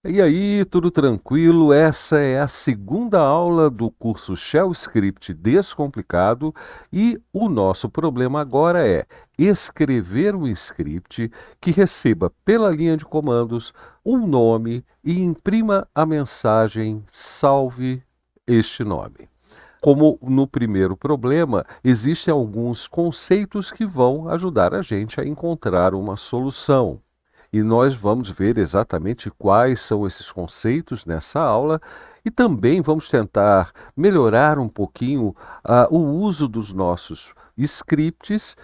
E aí, tudo tranquilo? Essa é a segunda aula do curso Shell Script Descomplicado e o nosso problema agora é escrever um script que receba pela linha de comandos um nome e imprima a mensagem salve este nome. Como no primeiro problema, existem alguns conceitos que vão ajudar a gente a encontrar uma solução. E nós vamos ver exatamente quais são esses conceitos nessa aula e também vamos tentar melhorar um pouquinho o uso dos nossos scripts,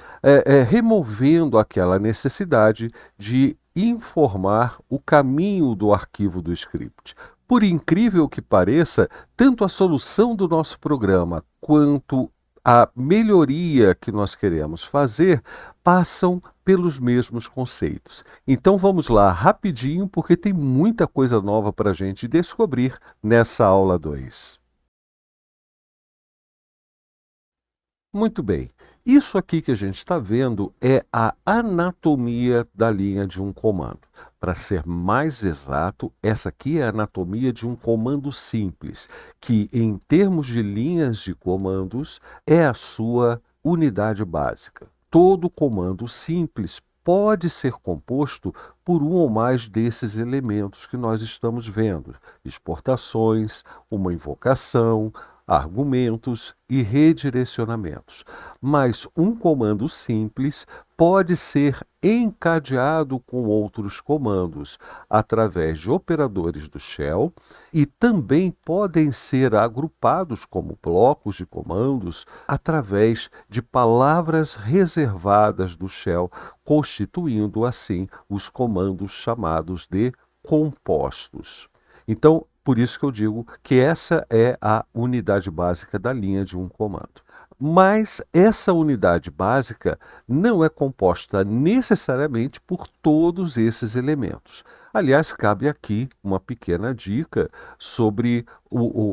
removendo aquela necessidade de informar o caminho do arquivo do script. Por incrível que pareça, tanto a solução do nosso programa quanto a melhoria que nós queremos fazer passam pelos mesmos conceitos. Então vamos lá rapidinho, porque tem muita coisa nova para a gente descobrir nessa aula 2. Muito bem. Isso aqui que a gente está vendo é a anatomia da linha de um comando. Para ser mais exato, essa aqui é a anatomia de um comando simples, que em termos de linhas de comandos é a sua unidade básica. Todo comando simples pode ser composto por um ou mais desses elementos que nós estamos vendo: exportações, uma invocação, argumentos e redirecionamentos. Mas um comando simples pode ser encadeado com outros comandos através de operadores do shell e também podem ser agrupados como blocos de comandos através de palavras reservadas do shell, constituindo assim os comandos chamados de compostos. Então, por isso que eu digo que essa é a unidade básica da linha de um comando. Mas essa unidade básica não é composta necessariamente por todos esses elementos. Aliás, cabe aqui uma pequena dica sobre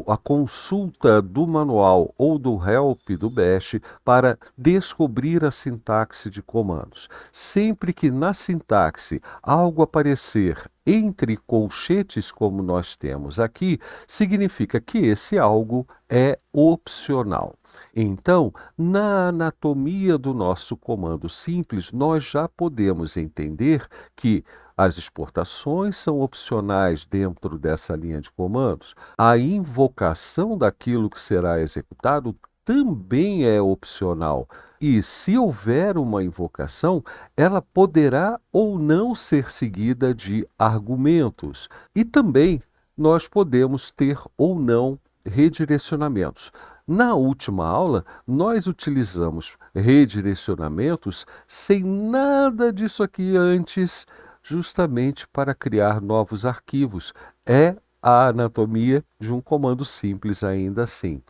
a consulta do manual ou do help do Bash para descobrir a sintaxe de comandos. Sempre que na sintaxe algo aparecer entre colchetes, como nós temos aqui, significa que esse algo é opcional. Então, na anatomia do nosso comando simples, nós já podemos entender que as exportações são opcionais dentro dessa linha de comandos. A invocação daquilo que será executado também é opcional. E se houver uma invocação, ela poderá ou não ser seguida de argumentos. E também nós podemos ter ou não redirecionamentos. Na última aula, nós utilizamos redirecionamentos sem nada disso aqui antes, justamente para criar novos arquivos. É a anatomia de um comando simples ainda assim.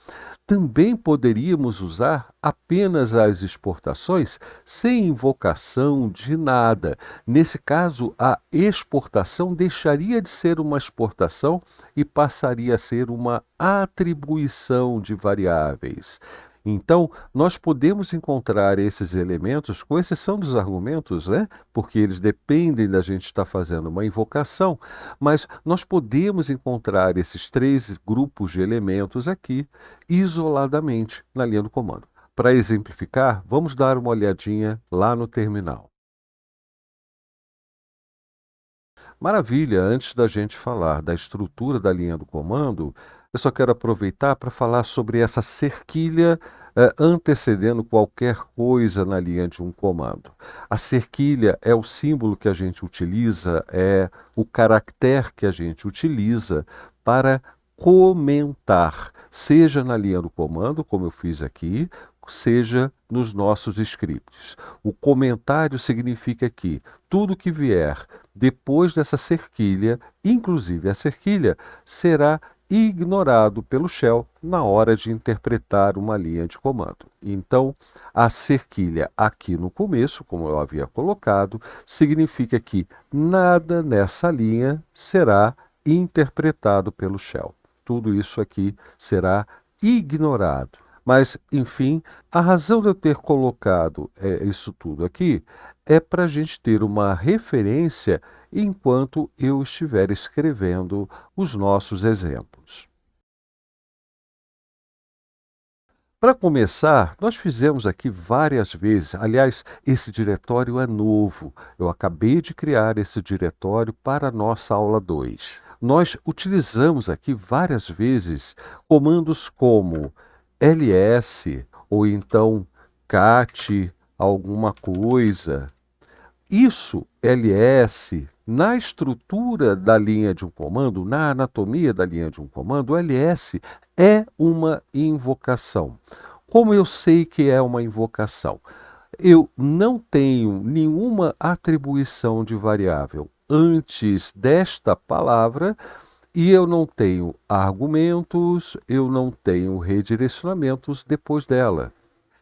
Também poderíamos usar apenas as exportações sem invocação de nada. Nesse caso, a exportação deixaria de ser uma exportação e passaria a ser uma atribuição de variáveis. Então, nós podemos encontrar esses elementos, com exceção dos argumentos, né? Porque eles dependem da gente estar fazendo uma invocação, mas nós podemos encontrar esses três grupos de elementos aqui isoladamente na linha do comando. Para exemplificar, vamos dar uma olhadinha lá no terminal. Maravilha! Antes da gente falar da estrutura da linha do comando, eu só quero aproveitar para falar sobre essa cerquilha antecedendo qualquer coisa na linha de um comando. A cerquilha é o símbolo que a gente utiliza, é o caractere que a gente utiliza para comentar, seja na linha do comando, como eu fiz aqui, seja nos nossos scripts. O comentário significa que tudo que vier depois dessa cerquilha, inclusive a cerquilha, será ignorado pelo shell na hora de interpretar uma linha de comando. Então, a cerquilha aqui no começo, como eu havia colocado, significa que nada nessa linha será interpretado pelo shell. Tudo isso aqui será ignorado. Mas, enfim, a razão de eu ter colocado isso tudo aqui é para a gente ter uma referência enquanto eu estiver escrevendo os nossos exemplos. Para começar, nós fizemos aqui várias vezes. Aliás, esse diretório é novo. Eu acabei de criar esse diretório para a nossa aula 2. Nós utilizamos aqui várias vezes comandos como ls ou então cat alguma coisa. Isso, ls, na estrutura da linha de um comando, na anatomia da linha de um comando, o ls é uma invocação. Como eu sei que é uma invocação? Eu não tenho nenhuma atribuição de variável antes desta palavra e eu não tenho argumentos, eu não tenho redirecionamentos depois dela.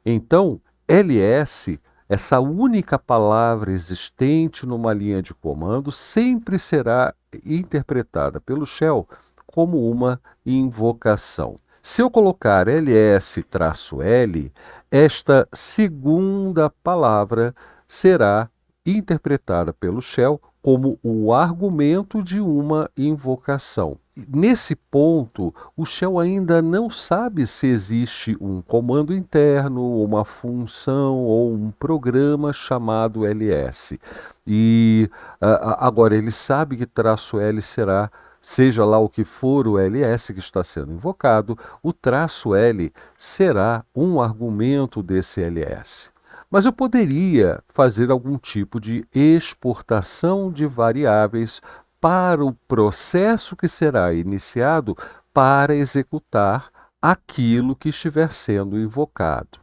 Então, ls, essa única palavra existente numa linha de comando, sempre será interpretada pelo shell como uma invocação. Se eu colocar ls-l, esta segunda palavra será interpretada pelo shell como o argumento de uma invocação. Nesse ponto, o shell ainda não sabe se existe um comando interno, uma função ou um programa chamado ls. E agora ele sabe que "-l" será, seja lá o que for o ls que está sendo invocado, o "-l" será um argumento desse ls. Mas eu poderia fazer algum tipo de exportação de variáveis para o processo que será iniciado para executar aquilo que estiver sendo invocado.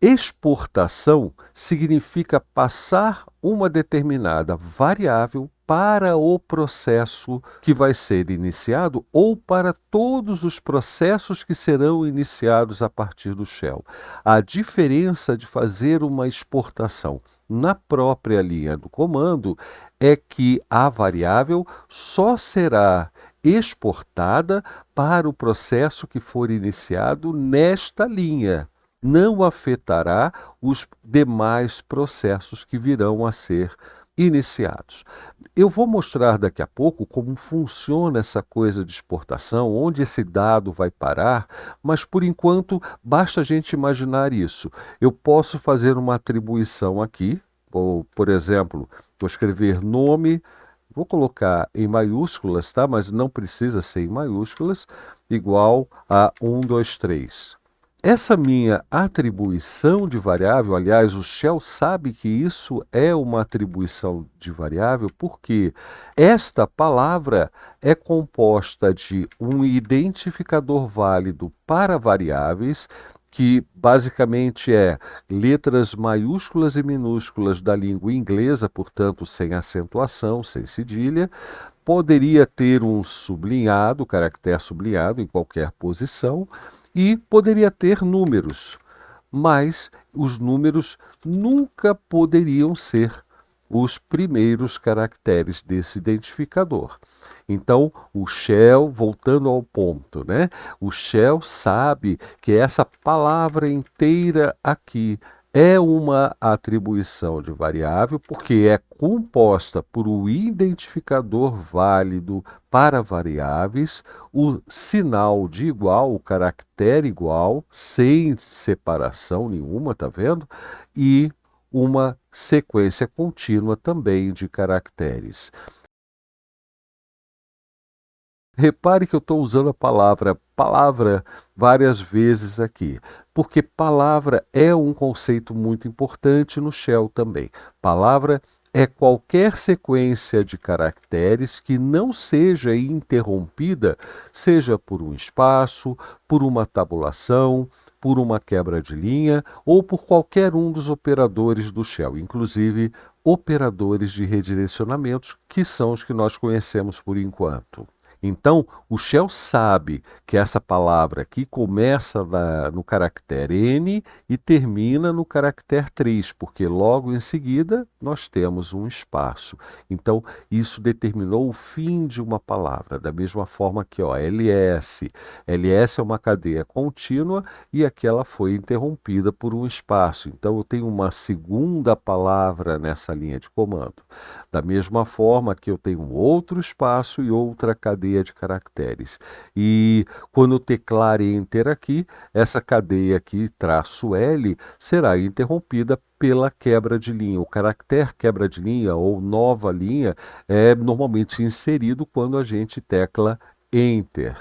Exportação significa passar uma determinada variável para o processo que vai ser iniciado ou para todos os processos que serão iniciados a partir do shell. A diferença de fazer uma exportação na própria linha do comando é que a variável só será exportada para o processo que for iniciado nesta linha. Não afetará os demais processos que virão a ser iniciados. Eu vou mostrar daqui a pouco como funciona essa coisa de exportação, onde esse dado vai parar, mas por enquanto basta a gente imaginar isso. Eu posso fazer uma atribuição aqui, ou, por exemplo, vou escrever nome, vou colocar em maiúsculas, tá? Mas não precisa ser em maiúsculas, igual a 1, 2, 3. Essa minha atribuição de variável, aliás, o shell sabe que isso é uma atribuição de variável porque esta palavra é composta de um identificador válido para variáveis, que basicamente é letras maiúsculas e minúsculas da língua inglesa, portanto sem acentuação, sem cedilha. Poderia ter um sublinhado, caractere sublinhado em qualquer posição, e poderia ter números, mas os números nunca poderiam ser os primeiros caracteres desse identificador. Então, o shell, voltando ao ponto, né? O shell sabe que essa palavra inteira aqui é uma atribuição de variável porque é composta por um identificador válido para variáveis, o sinal de igual, o caractere igual, sem separação nenhuma, tá vendo? E uma sequência contínua também de caracteres. Repare que eu estou usando a palavra várias vezes aqui, porque palavra é um conceito muito importante no shell também. Palavra é qualquer sequência de caracteres que não seja interrompida, seja por um espaço, por uma tabulação, por uma quebra de linha ou por qualquer um dos operadores do shell, inclusive operadores de redirecionamentos, que são os que nós conhecemos por enquanto. Então, o shell sabe que essa palavra aqui começa no caractere N e termina no caractere 3, porque logo em seguida nós temos um espaço. Então, isso determinou o fim de uma palavra. Da mesma forma que ó, ls. ls é uma cadeia contínua e aqui ela foi interrompida por um espaço. Então, eu tenho uma segunda palavra nessa linha de comando. Da mesma forma que eu tenho outro espaço e outra cadeia de caracteres. E quando eu teclar Enter aqui, essa cadeia aqui, traço L, será interrompida pela quebra de linha. O caractere quebra de linha ou nova linha é normalmente inserido quando a gente tecla Enter.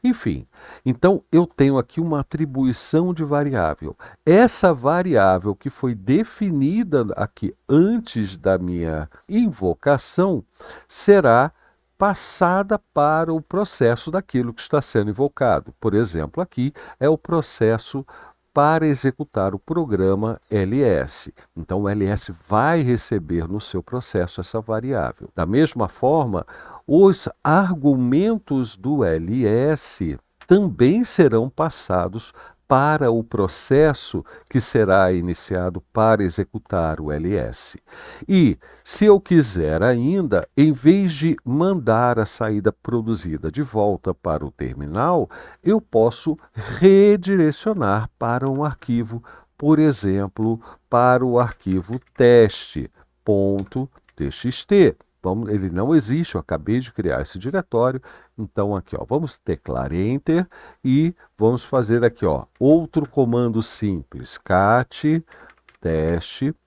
Enfim, então eu tenho aqui uma atribuição de variável. Essa variável que foi definida aqui antes da minha invocação será passada para o processo daquilo que está sendo invocado. Por exemplo, aqui é o processo para executar o programa ls. Então, o ls vai receber no seu processo essa variável. Da mesma forma, os argumentos do ls também serão passados para o processo que será iniciado para executar o ls. E, se eu quiser ainda, em vez de mandar a saída produzida de volta para o terminal, eu posso redirecionar para um arquivo, por exemplo, para o arquivo teste.txt. Ele não existe, eu acabei de criar esse diretório. Então aqui, ó, vamos teclar Enter e vamos fazer aqui, ó, outro comando simples, cat teste.txt.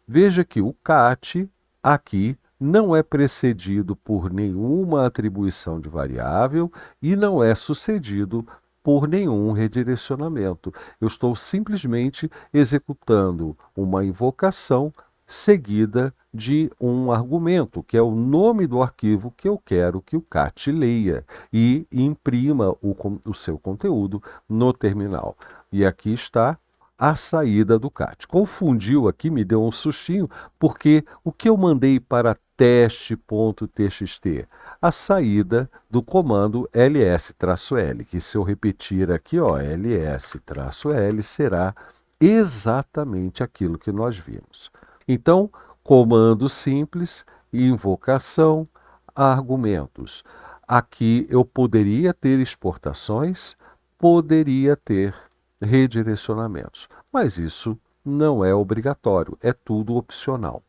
Veja que o cat aqui não é precedido por nenhuma atribuição de variável e não é sucedido por nenhum redirecionamento. Eu estou simplesmente executando uma invocação seguida de um argumento, que é o nome do arquivo que eu quero que o cat leia e imprima o seu conteúdo no terminal. E aqui está a saída do cat. Confundiu aqui, me deu um sustinho, porque o que eu mandei para teste.txt? A saída do comando ls-l, que se eu repetir aqui, ó, ls-l, será exatamente aquilo que nós vimos. Então, comando simples, invocação, argumentos. Aqui eu poderia ter exportações, poderia ter redirecionamentos, mas isso não é obrigatório, é tudo opcional.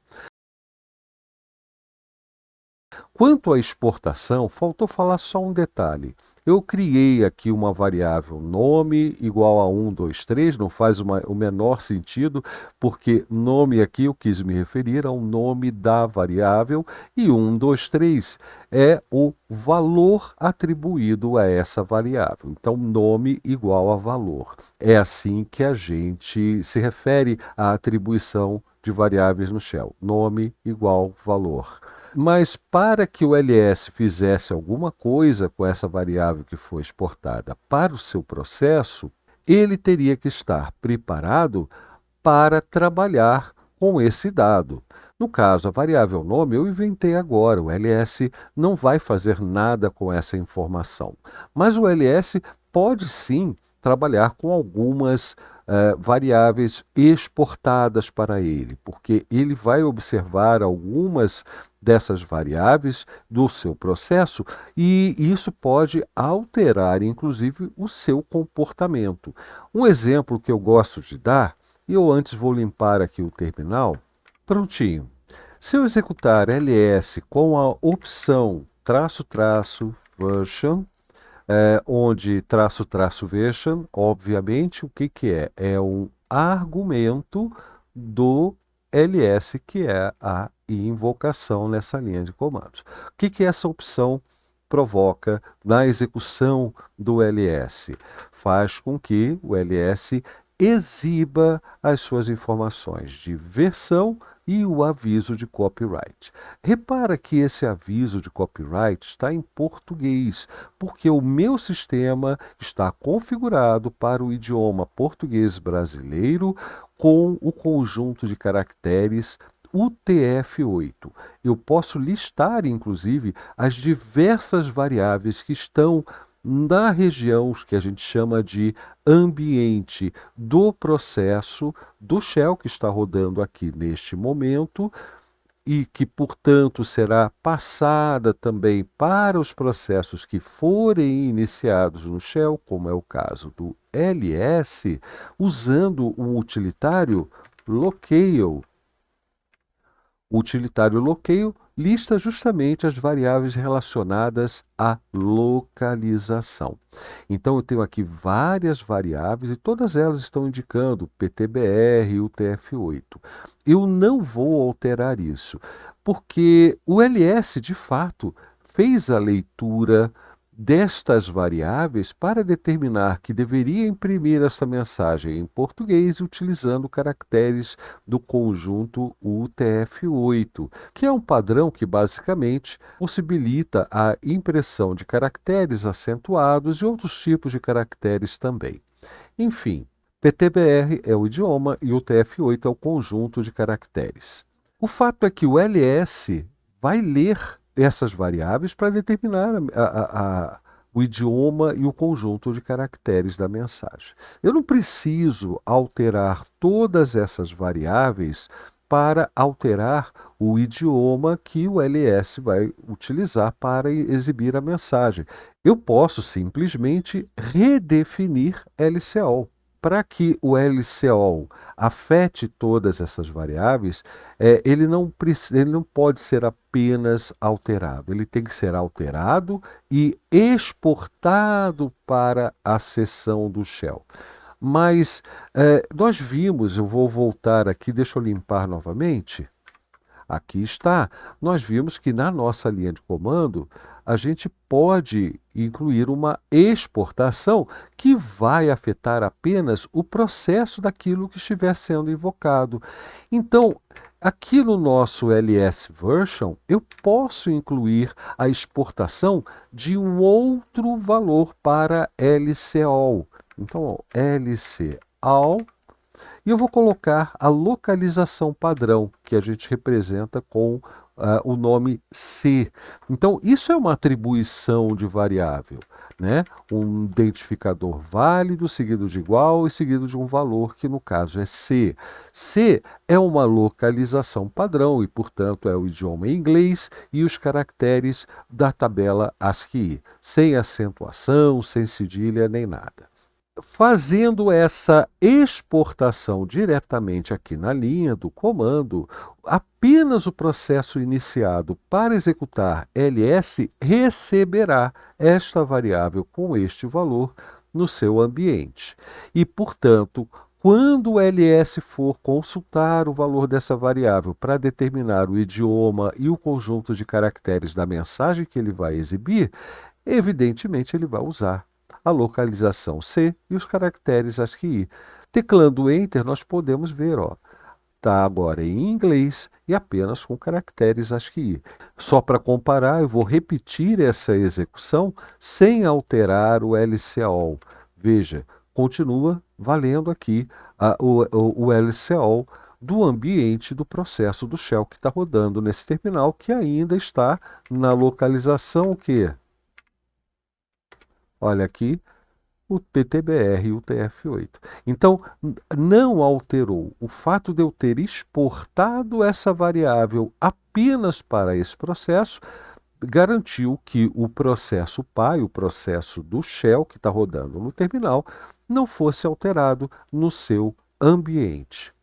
Quanto à exportação, faltou falar só um detalhe. Eu criei aqui uma variável nome igual a 1, 2, 3, não faz o menor sentido, porque nome aqui eu quis me referir ao nome da variável e 1, 2, 3 é o valor atribuído a essa variável. Então, nome igual a valor. É assim que a gente se refere à atribuição de variáveis no shell. Nome igual valor. Mas para que o ls fizesse alguma coisa com essa variável que foi exportada para o seu processo, ele teria que estar preparado para trabalhar com esse dado. No caso, a variável nome eu inventei agora, o ls não vai fazer nada com essa informação. Mas o ls pode sim trabalhar com algumas variáveis exportadas para ele, porque ele vai observar algumas dessas variáveis do seu processo e isso pode alterar, inclusive, o seu comportamento. Um exemplo que eu gosto de dar, e eu antes vou limpar aqui o terminal, prontinho. Se eu executar ls com a opção --version, onde --version, obviamente, o que é? É um argumento do ls, que é a invocação nessa linha de comandos. O que essa opção provoca na execução do ls? Faz com que o ls exiba as suas informações de versão e o aviso de copyright. Repara que esse aviso de copyright está em português, porque o meu sistema está configurado para o idioma português brasileiro com o conjunto de caracteres UTF-8. Eu posso listar, inclusive, as diversas variáveis que estão na região que a gente chama de ambiente do processo do shell que está rodando aqui neste momento e que, portanto, será passada também para os processos que forem iniciados no shell, como é o caso do ls, usando um utilitário locale. O utilitário locale lista justamente as variáveis relacionadas à localização. Então, eu tenho aqui várias variáveis e todas elas estão indicando PTBR e UTF-8. Eu não vou alterar isso, porque o ls, de fato, fez a leitura destas variáveis para determinar que deveria imprimir essa mensagem em português utilizando caracteres do conjunto UTF-8, que é um padrão que basicamente possibilita a impressão de caracteres acentuados e outros tipos de caracteres também. Enfim, PTBR é o idioma e UTF-8 é o conjunto de caracteres. O fato é que o ls vai ler essas variáveis para determinar o idioma e o conjunto de caracteres da mensagem. Eu não preciso alterar todas essas variáveis para alterar o idioma que o ls vai utilizar para exibir a mensagem. Eu posso simplesmente redefinir LCOL. Para que o LCOL afete todas essas variáveis, ele não pode ser apenas alterado, ele tem que ser alterado e exportado para a seção do shell. Mas nós vimos, eu vou voltar aqui, deixa eu limpar novamente. Aqui está. Nós vimos que na nossa linha de comando a gente pode incluir uma exportação que vai afetar apenas o processo daquilo que estiver sendo invocado. Então, aqui no nosso ls version, eu posso incluir a exportação de um outro valor para lcall. Então, ó, lcall. E eu vou colocar a localização padrão, que a gente representa com o nome C. Então, isso é uma atribuição de variável, né? Um identificador válido, seguido de igual e seguido de um valor, que no caso é C. C é uma localização padrão e, portanto, é o idioma inglês e os caracteres da tabela ASCII, sem acentuação, sem cedilha nem nada. Fazendo essa exportação diretamente aqui na linha do comando, apenas o processo iniciado para executar ls receberá esta variável com este valor no seu ambiente. E, portanto, quando o ls for consultar o valor dessa variável para determinar o idioma e o conjunto de caracteres da mensagem que ele vai exibir, evidentemente ele vai usar a localização C e os caracteres ASCII. Teclando Enter, nós podemos ver, está agora em inglês e apenas com caracteres ASCII. Só para comparar, eu vou repetir essa execução sem alterar o LCOL. Veja, continua valendo aqui o LCOL do ambiente do processo do shell que está rodando nesse terminal, que ainda está na localização que olha aqui, o PTBR e o UTF-8. Então, não alterou. O fato de eu ter exportado essa variável apenas para esse processo, garantiu que o processo pai, o processo do shell que está rodando no terminal, não fosse alterado no seu ambiente.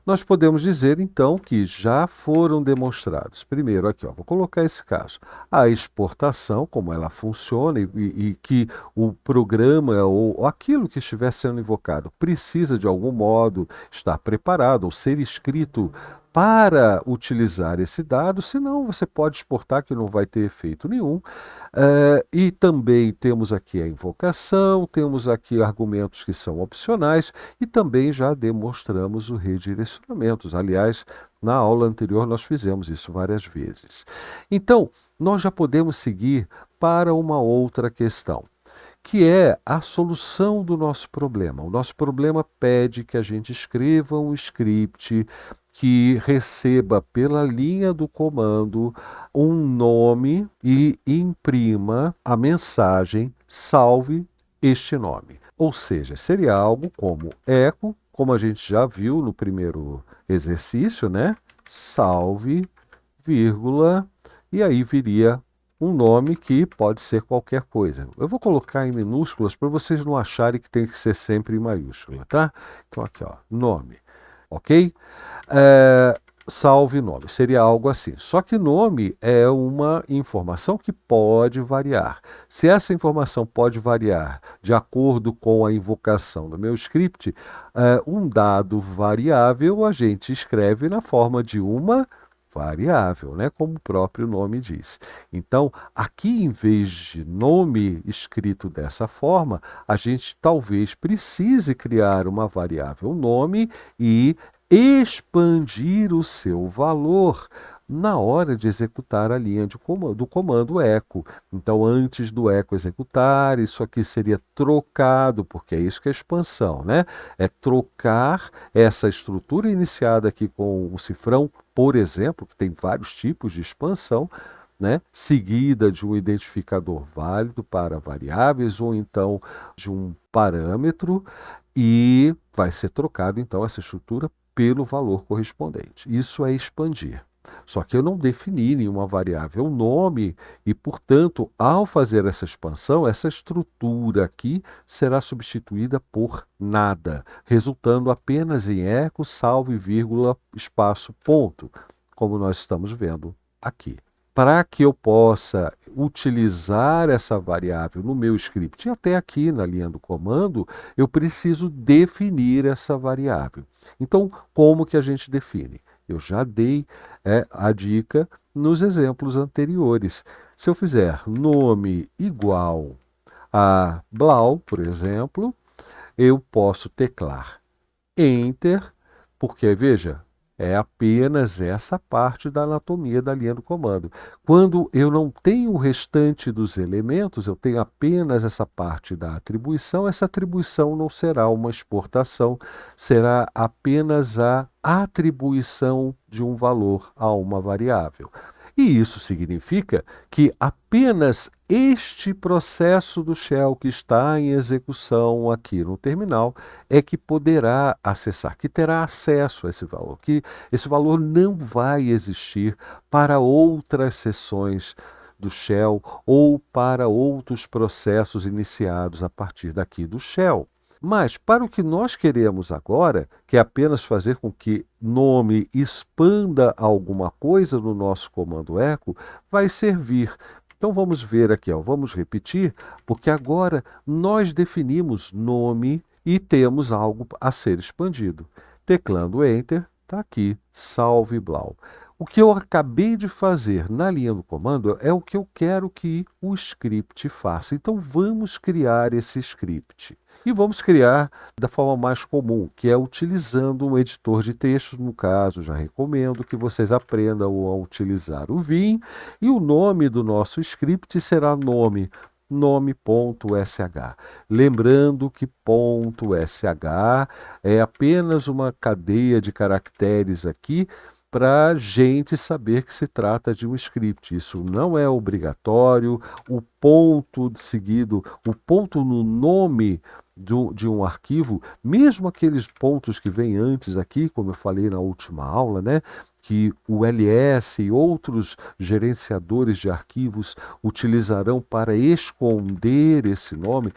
Nós podemos dizer, então, que já foram demonstrados. Primeiro, aqui, vou colocar esse caso. A exportação, como ela funciona e que o programa ou aquilo que estiver sendo invocado precisa, de algum modo, estar preparado ou ser escrito para utilizar esse dado, senão você pode exportar que não vai ter efeito nenhum. E também temos aqui a invocação, temos aqui argumentos que são opcionais e também já demonstramos o redirecionamento. Aliás, na aula anterior nós fizemos isso várias vezes. Então, nós já podemos seguir para uma outra questão, que é a solução do nosso problema. O nosso problema pede que a gente escreva um script que receba pela linha do comando um nome e imprima a mensagem salve este nome. Ou seja, seria algo como eco, como a gente já viu no primeiro exercício, né? Salve, vírgula, e aí viria um nome que pode ser qualquer coisa. Eu vou colocar em minúsculas para vocês não acharem que tem que ser sempre em maiúscula, tá? Então aqui, ó, nome, ok? Salve nome, seria algo assim. Só que nome é uma informação que pode variar. Se essa informação pode variar de acordo com a invocação do meu script, um dado variável a gente escreve na forma de uma variável, né? Como o próprio nome diz. Então, aqui em vez de nome escrito dessa forma, a gente talvez precise criar uma variável nome e expandir o seu valor na hora de executar a linha do comando echo. Então, antes do echo executar, isso aqui seria trocado, porque é isso que é expansão, né? É trocar essa estrutura iniciada aqui com o cifrão, por exemplo, que tem vários tipos de expansão, né? Seguida de um identificador válido para variáveis ou então de um parâmetro, e vai ser trocado então essa estrutura pelo valor correspondente. Isso é expandir. Só que eu não defini nenhuma variável nome e, portanto, ao fazer essa expansão, essa estrutura aqui será substituída por nada, resultando apenas em eco, salve, vírgula, espaço, ponto, como nós estamos vendo aqui. Para que eu possa utilizar essa variável no meu script, e até aqui na linha do comando, eu preciso definir essa variável. Então, como que a gente define? Eu já dei a dica nos exemplos anteriores. Se eu fizer nome igual a Blau, por exemplo, eu posso teclar Enter, porque, veja, é apenas essa parte da anatomia da linha do comando. Quando eu não tenho o restante dos elementos, eu tenho apenas essa parte da atribuição, essa atribuição não será uma exportação, será apenas a atribuição de um valor a uma variável. E isso significa que apenas este processo do shell que está em execução aqui no terminal é que poderá acessar, que terá acesso a esse valor, que esse valor não vai existir para outras sessões do shell ou para outros processos iniciados a partir daqui do shell. Mas para o que nós queremos agora, que é apenas fazer com que nome expanda alguma coisa no nosso comando echo, vai servir. Então vamos ver aqui, ó, vamos repetir, porque agora nós definimos nome e temos algo a ser expandido. Teclando Enter, está aqui, salve Blau. O que eu acabei de fazer na linha do comando é o que eu quero que o script faça. Então vamos criar esse script. E vamos criar da forma mais comum, que é utilizando um editor de textos. No caso, já recomendo que vocês aprendam a utilizar o Vim. E o nome do nosso script será nome.sh. Lembrando que .sh é apenas uma cadeia de caracteres aqui para a gente saber que se trata de um script. Isso não é obrigatório. O ponto seguido, o ponto no nome de um arquivo, mesmo aqueles pontos que vêm antes aqui, como eu falei na última aula, né, que o LS e outros gerenciadores de arquivos utilizarão para esconder esse nome,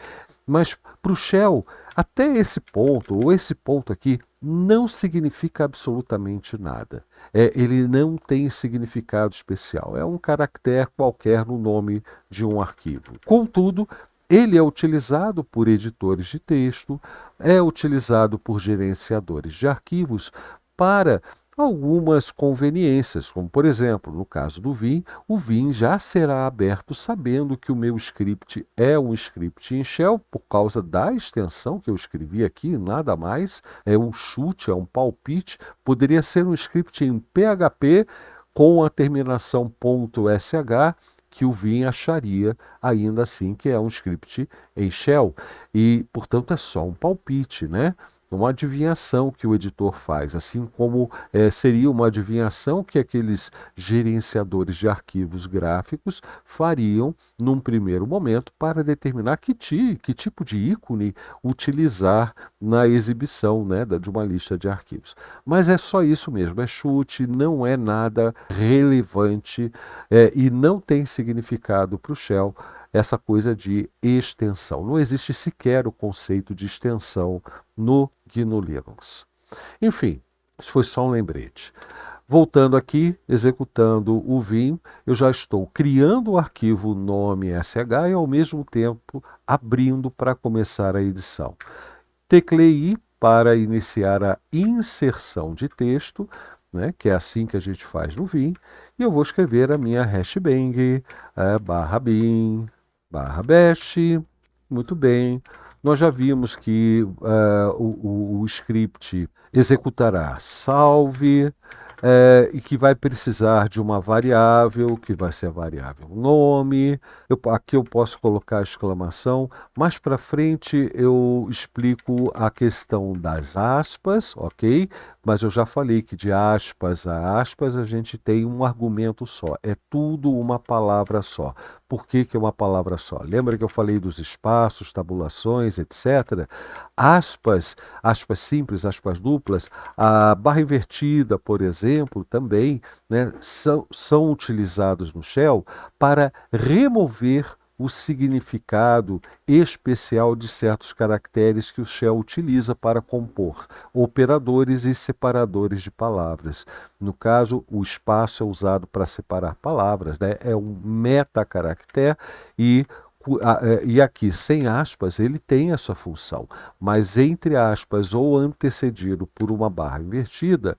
mas para o shell, até esse ponto, ou esse ponto aqui, não significa absolutamente nada. Ele não tem significado especial. É um caractere qualquer no nome de um arquivo. Contudo, ele é utilizado por editores de texto, é utilizado por gerenciadores de arquivos para algumas conveniências, como por exemplo, no caso do Vim, o Vim já será aberto sabendo que o meu script é um script em shell por causa da extensão que eu escrevi aqui, nada mais, é um chute, é um palpite, poderia ser um script em PHP com a terminação .sh que o Vim acharia ainda assim que é um script em shell. E, portanto, é só um palpite, né? Uma adivinhação que o editor faz, assim como seria uma adivinhação que aqueles gerenciadores de arquivos gráficos fariam num primeiro momento para determinar que tipo de ícone utilizar na exibição, né, de uma lista de arquivos. Mas é só isso mesmo, é chute, não é nada relevante e não tem significado para o shell essa coisa de extensão. Não existe sequer o conceito de extensão no GNU Linux. Enfim, isso foi só um lembrete. Voltando aqui, executando o Vim, eu já estou criando o arquivo nome sh e ao mesmo tempo abrindo para começar a edição. Teclei I para iniciar a inserção de texto, né, que é assim que a gente faz no Vim, e eu vou escrever a minha hashbang, /bin, /bash, muito bem. Nós já vimos que o script executará salve e que vai precisar de uma variável, que vai ser a variável nome. Aqui eu posso colocar exclamação. Mais para frente eu explico a questão das aspas, ok? Mas eu já falei que de aspas a aspas a gente tem um argumento só. É tudo uma palavra só. Por que que é uma palavra só? Lembra que eu falei dos espaços, tabulações, etc? Aspas, aspas simples, aspas duplas, a barra invertida, por exemplo, também, né, são utilizados no shell para remover o significado especial de certos caracteres que o shell utiliza para compor operadores e separadores de palavras. No caso, o espaço é usado para separar palavras, né? É um metacaractere e aqui, sem aspas, ele tem essa função, mas entre aspas ou antecedido por uma barra invertida,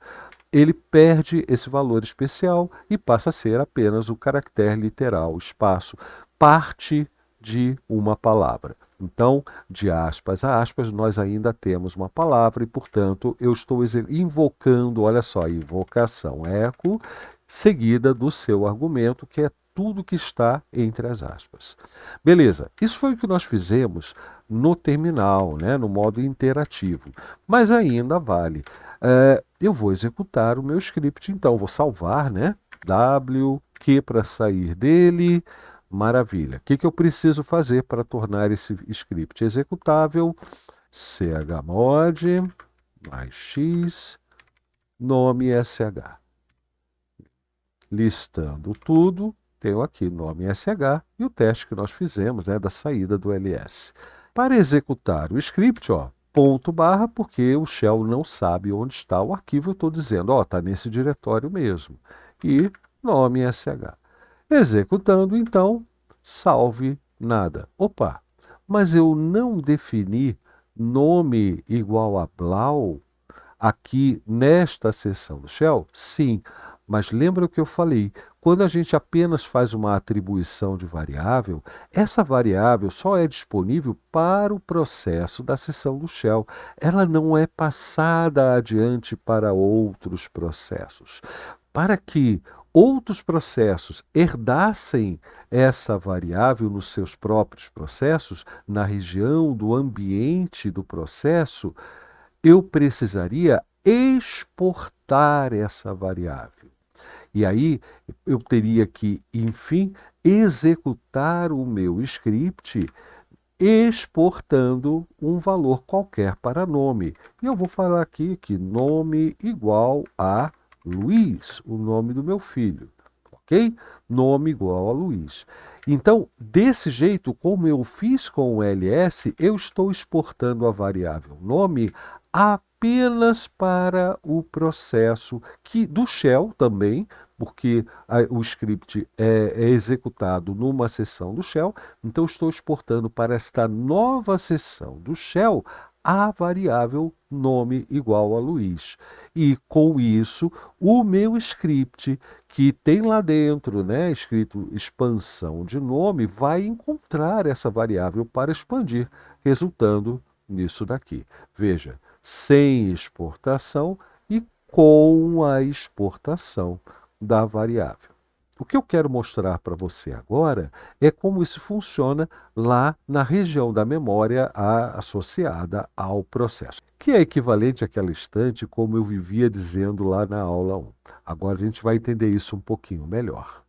ele perde esse valor especial e passa a ser apenas o caractere literal, espaço, parte de uma palavra. Então, de aspas a aspas, nós ainda temos uma palavra e, portanto, eu estou invocando, olha só, invocação eco, seguida do seu argumento, que é tudo que está entre as aspas. Beleza, isso foi o que nós fizemos no terminal, né, no modo interativo, mas ainda vale. Eu vou executar o meu script, então vou salvar, né, WQ para sair dele, maravilha. O que eu preciso fazer para tornar esse script executável? chmod mais x nome sh. Listando tudo, tenho aqui nome sh e o teste que nós fizemos, né, da saída do ls. Para executar o script, ó, ponto barra, porque o shell não sabe onde está o arquivo, eu estou dizendo, ó, está nesse diretório mesmo. E nome sh. Executando, então, salve nada. Opa, mas eu não defini nome igual a blau aqui nesta seção do shell? Sim, mas lembra o que eu falei? Quando a gente apenas faz uma atribuição de variável, essa variável só é disponível para o processo da seção do shell. Ela não é passada adiante para outros processos. Para que outros processos herdassem essa variável nos seus próprios processos, na região do ambiente do processo, eu precisaria exportar essa variável. E aí eu teria que, enfim, executar o meu script exportando um valor qualquer para nome. E eu vou falar aqui que nome igual a Luiz, o nome do meu filho, ok? Nome igual a Luiz. Então, desse jeito, como eu fiz com o ls, eu estou exportando a variável nome apenas para o processo do shell também, porque o script é executado numa seção do shell, então estou exportando para esta nova seção do shell a variável nome igual a Luiz. E com isso, o meu script, que tem lá dentro, né, escrito expansão de nome, vai encontrar essa variável para expandir, resultando nisso daqui. Veja, sem exportação e com a exportação da variável. O que eu quero mostrar para você agora é como isso funciona lá na região da memória associada ao processo, que é equivalente àquela estante como eu vivia dizendo lá na aula 1. Agora a gente vai entender isso um pouquinho melhor.